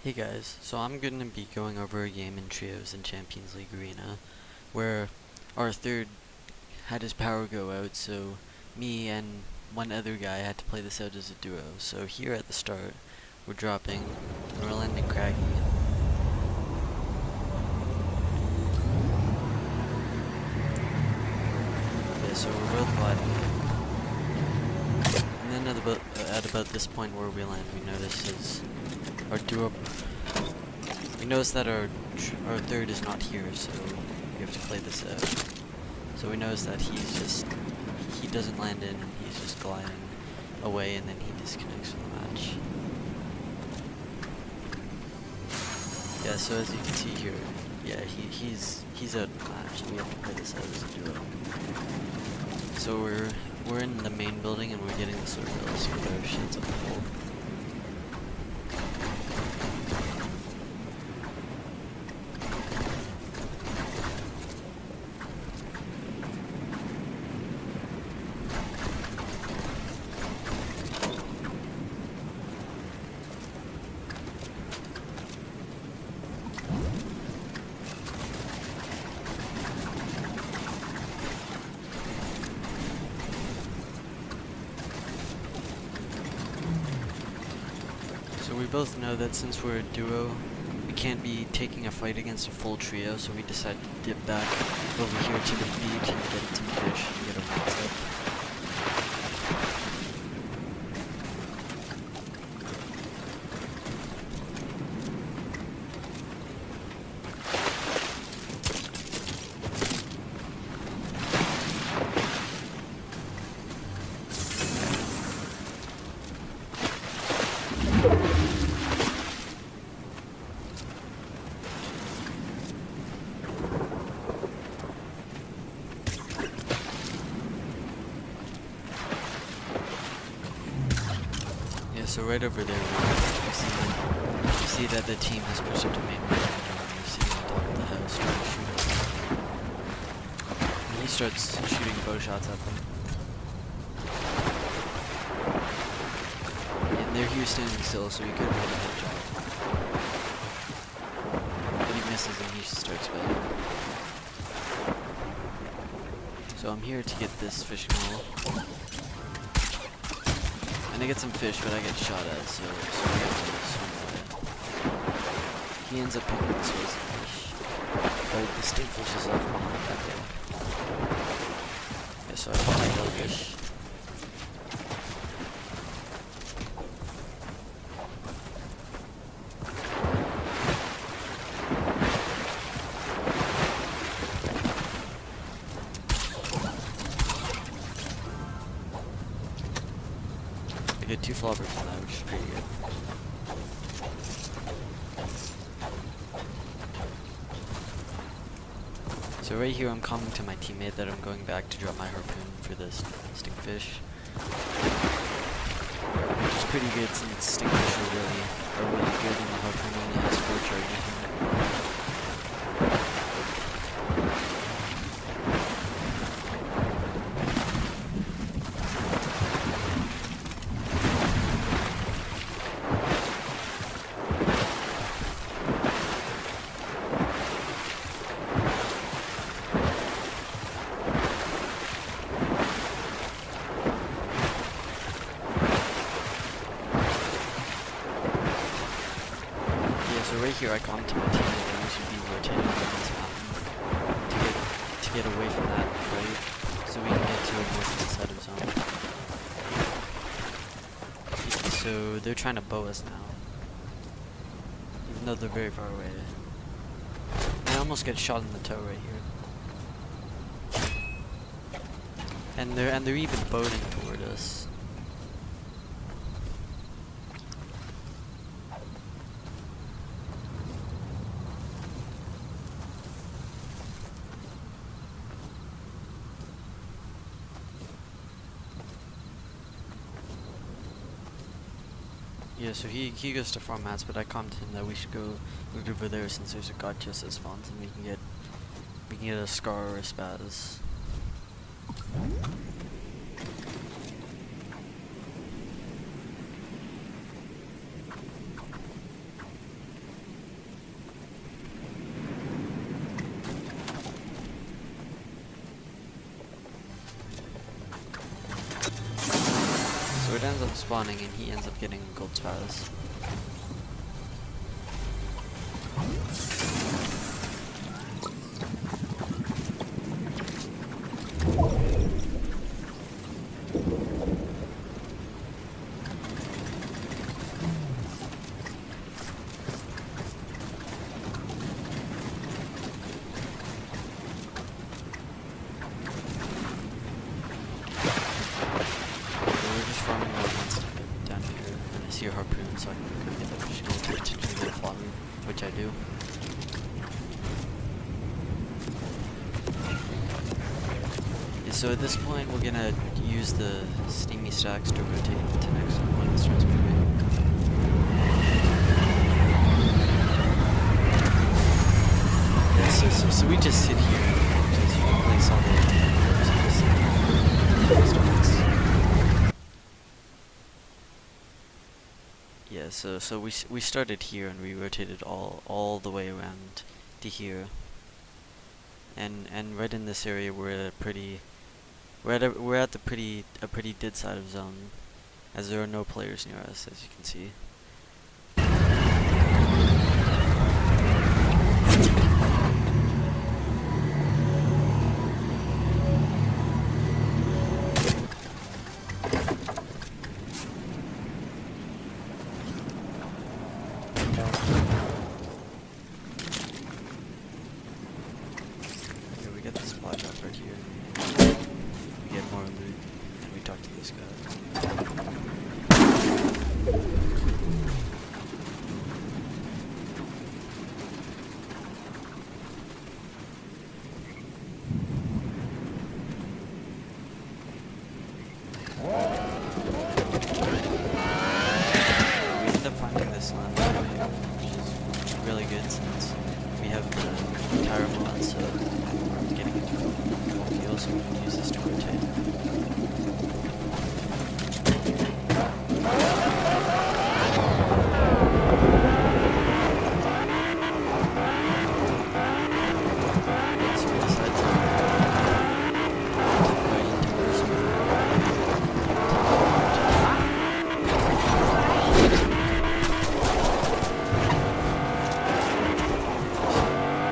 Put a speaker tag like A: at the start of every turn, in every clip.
A: Hey guys, so I'm going to be going over a game in trios in Champions League Arena where our third had his power go out, so me and one other guy had to play this out as a duo. So here at the start, we're dropping, and we're landing craggy. Yeah, so we're both gliding. And then at about this point where we land, we notice our duo. We notice that our third is not here, so we have to play this out. So we notice that he doesn't land in, and he's just gliding away, and then he disconnects from the match. Yeah, so as you can see here, yeah, he's out of the match, and we have to play this out as a duo. So we're in the main building, and we're getting the circles with our shields up full. So we both know that since we're a duo, we can't be taking a fight against a full trio, so we decide to dip back over here to the beach and get some fish and get our mats up. So right over there, you see that the team has pushed up to main road, and you're sitting on top of the house trying to shoot us. And he starts shooting bow shots at them. And they're here standing still, so he could have done a good job. But he misses and he just starts betting. So I'm here to get this fishing hole. And I get some fish, but I get shot at, so I have to swim away. He ends up picking this wasted fish. But the stinkfish is left behind that day. Yeah, so I have to take the fish. I get 2 floppers from that, which is pretty good. So right here I'm calling to my teammate that I'm going back to drop my harpoon for this stinkfish. Which is pretty good since stinkfish are really good and the harpoon only has 4 charges in it. So right here I come to my teammate that we should be rotating on this mountain to get away from that fight, so we can get to a north side of zone. So they're trying to bow us now, even though they're very far away. I almost get shot in the toe right here. And they're even boating toward us. Yeah, so he goes to farm mats, but I commented him that we should go over there since there's a god chest that spawns and we can get a scar or a spaz. spawning, and he ends up getting gold spaz. Your harpoon, so I can kind of get that fish going to get a flop move, which I do. Yeah, so at this point, we're gonna use the steamy stacks to rotate to next one of the starts moving. Yeah, so we just sit here and just place all the starts. Yeah, so we started here and we rotated all the way around to here, and right in this area we're at a pretty dead side of zone, as there are no players near us, as you can see. Right here. We get more loot, and we talk to this guy. We ended up finding this land area, which is really good since we have the tire mod, so getting into full heal, so we can use this to rotate. So we decided to go into our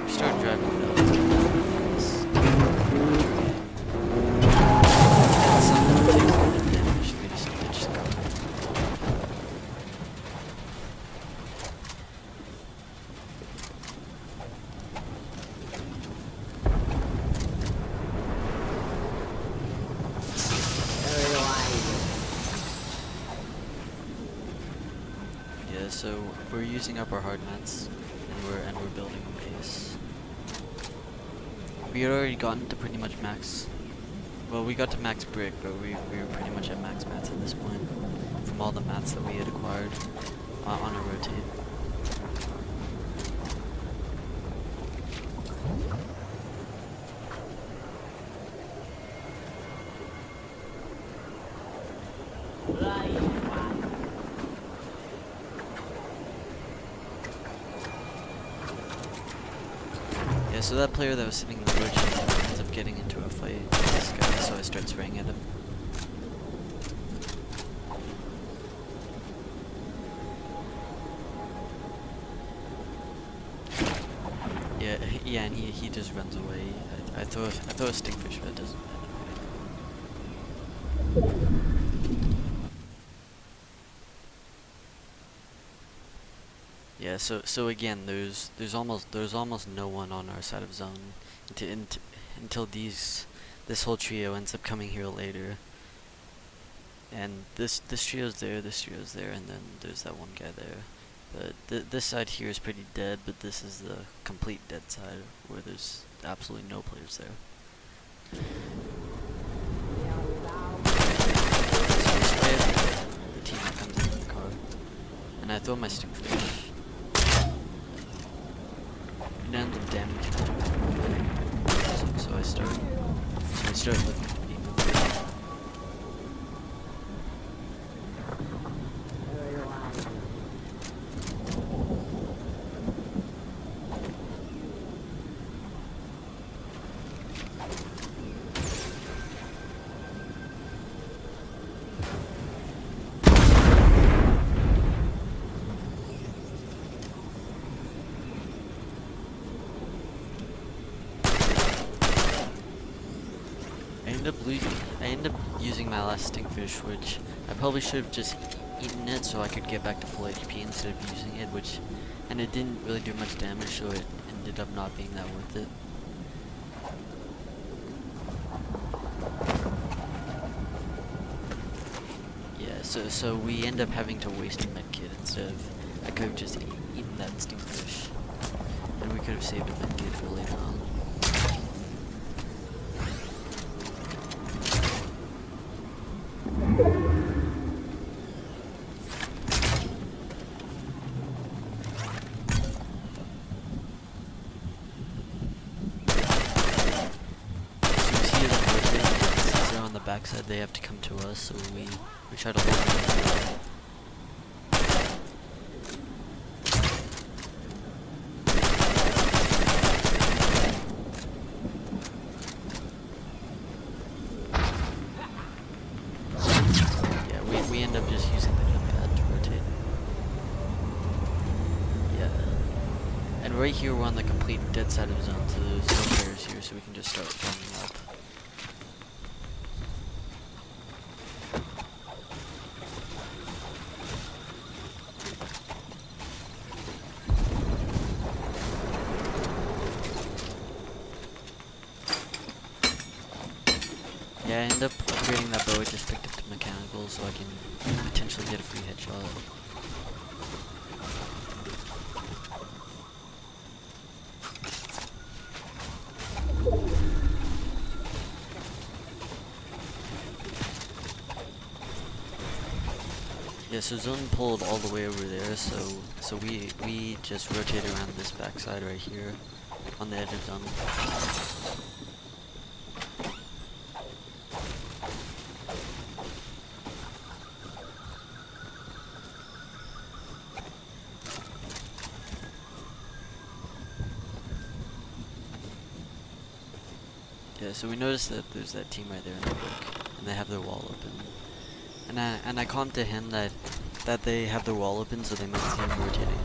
A: we started driving the so we're using up our hard mats, and we're building a base. We had already gotten to pretty much max. Well, we got to max brick, but we were pretty much at max mats at this point from all the mats that we had acquired on a rotate. Yeah, so that player that was sitting in the bush ends up getting into a fight with this guy, so I start spraying at him. Yeah, and he just runs away. I throw a stinkfish, but it doesn't matter. Yeah, so again, there's almost no one on our side of zone until this whole trio ends up coming here later. And this trio's there, and then there's that one guy there. But this side here is pretty dead, but this is the complete dead side where there's absolutely no players there. So we spray it, the teammate comes into the car, and I throw my stinkfish. It ends up damaging him. So I start looking at people. I end up using my last stinkfish, which I probably should have just eaten it so I could get back to full HP instead of using it, and it didn't really do much damage, so it ended up not being that worth it. Yeah, so we end up having to waste a medkit instead of, I could have just eaten that stinkfish, and we could have saved a medkit for later on. Backside, they have to come to us, so we try to hold them. Yeah, we end up just using the jump pad to rotate. Yeah. And right here we're on the complete dead side of the zone, so there's no players here, so we can just start farming up. Yeah, I end up upgrading that bow. I just picked up the mechanical so I can potentially get a free headshot. Yeah, so zone pulled all the way over there, so we just rotate around this backside right here on the edge of zone. Yeah, so we noticed that there's that team right there in the book, and they have their wall open. And I commented to him that they have their wall open, so they might see him rotating.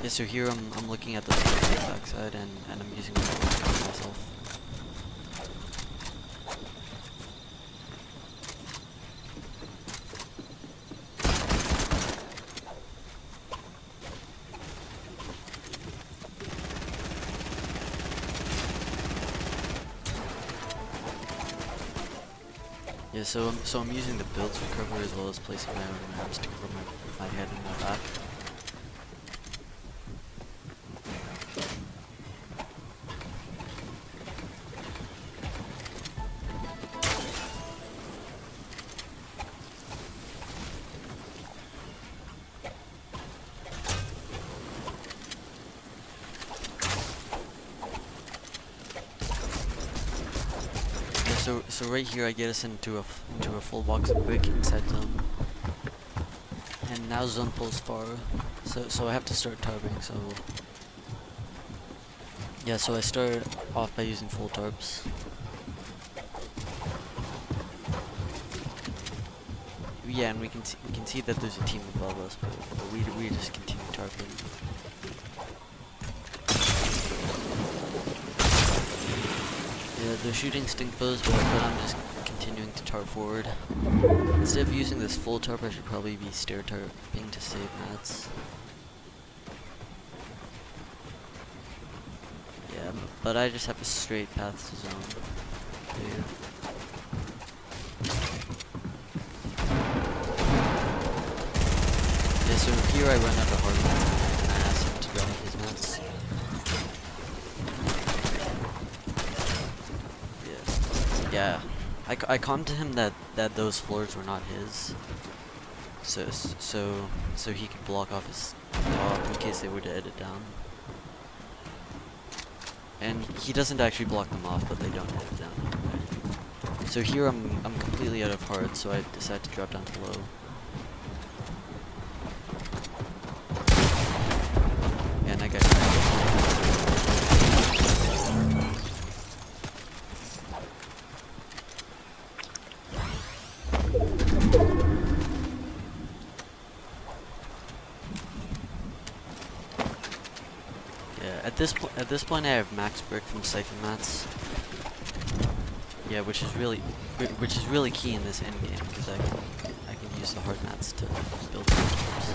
A: Yeah, so here I'm looking at the backside, and I'm using my myself. Yeah, so I'm using the builds for cover as well as placing my own maps to cover my head and my back. So right here I get us into a full box of brick inside zone, and now zone pulls far, so I have to start tarping. So yeah, so I start off by using full tarps. Yeah, and we can see that there's a team above us, but we just continue tarping. Yeah, they're shooting stink bows, but I'm just continuing to tarp forward. Instead of using this full tarp, I should probably be stair tarping to save mats. Yeah, but I just have a straight path to zone. There. Yeah, so here I run out of hardware, and I ask him to drop his mats. Yeah, I commented to him that those floors were not his, so he could block off his top in case they were to edit down. And he doesn't actually block them off, but they don't edit down anyway. So here I'm completely out of hard, so I decide to drop down to low. Yeah, and that guy's right. at this point I have max brick from siphon mats. Yeah, which is really key in this end game because I can use the hard mats to build tarps.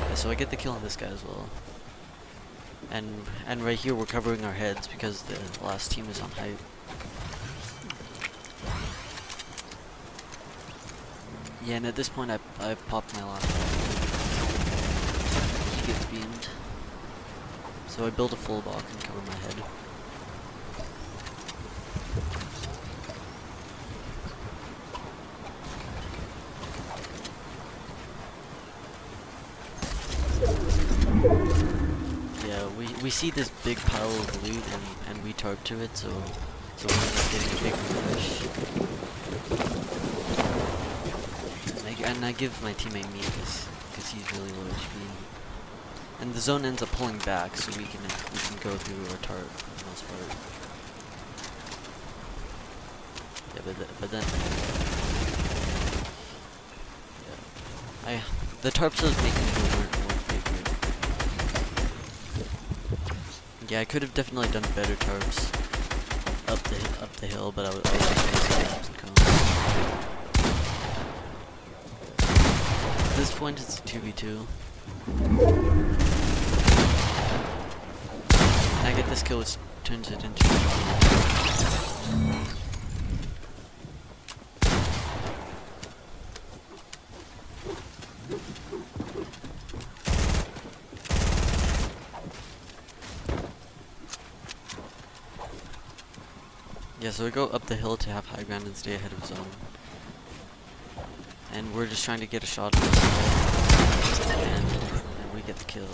A: Yeah, so I get the kill on this guy as well. And right here we're covering our heads because the last team is on height. Yeah, and at this point I've popped my last one. He gets beamed. So I build a full block and cover my head. Yeah, we see this big pile of loot and we tarp to it, so we end up getting a big refresh. And I give my teammate meat because he's really low HP. And the zone ends up pulling back, so we can go through our tarp for the most part. Yeah, but then yeah, the tarps does make me weren't big. Yeah, I could have definitely done better tarps up the hill, but I was missing cones. At this point, it's a 2v2. I get this kill, which turns it into. Yeah, so we go up the hill to have high ground and stay ahead of zone. And we're just trying to get a shot on this hill, and we get the kill.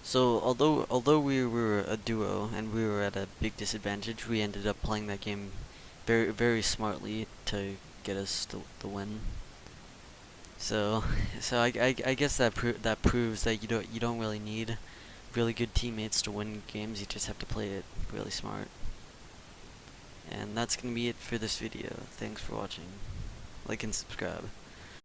A: So although we were a duo and we were at a big disadvantage, we ended up playing that game very smartly to get us the win. So I guess that proves that you don't really need really good teammates to win games. You just have to play it really smart. And that's gonna be it for this video. Thanks for watching. Like and subscribe.